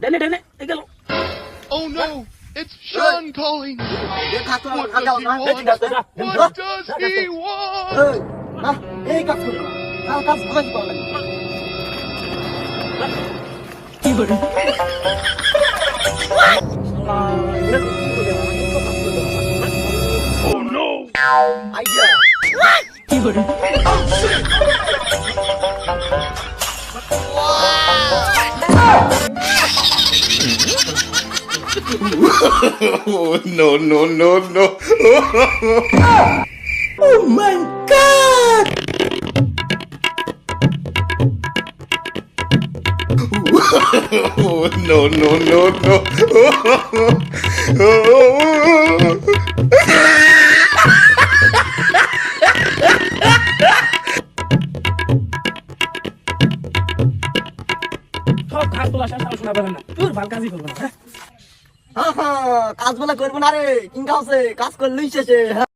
ডেনে ডেনে এই গেল Oh no! It's Sean calling! What does he want? এই কাজ করো কাজ ভালো করো কি করে Oh no! আইডিয়া কি করে Oh no no no no! Oh my god Oh no no no no! সব কাজ তোলা শেষ আর শোনা পারে না তোর ভাল কাজই করবো না কাজ বলে করবো না রে কিংকা কাজ করলেই শেষে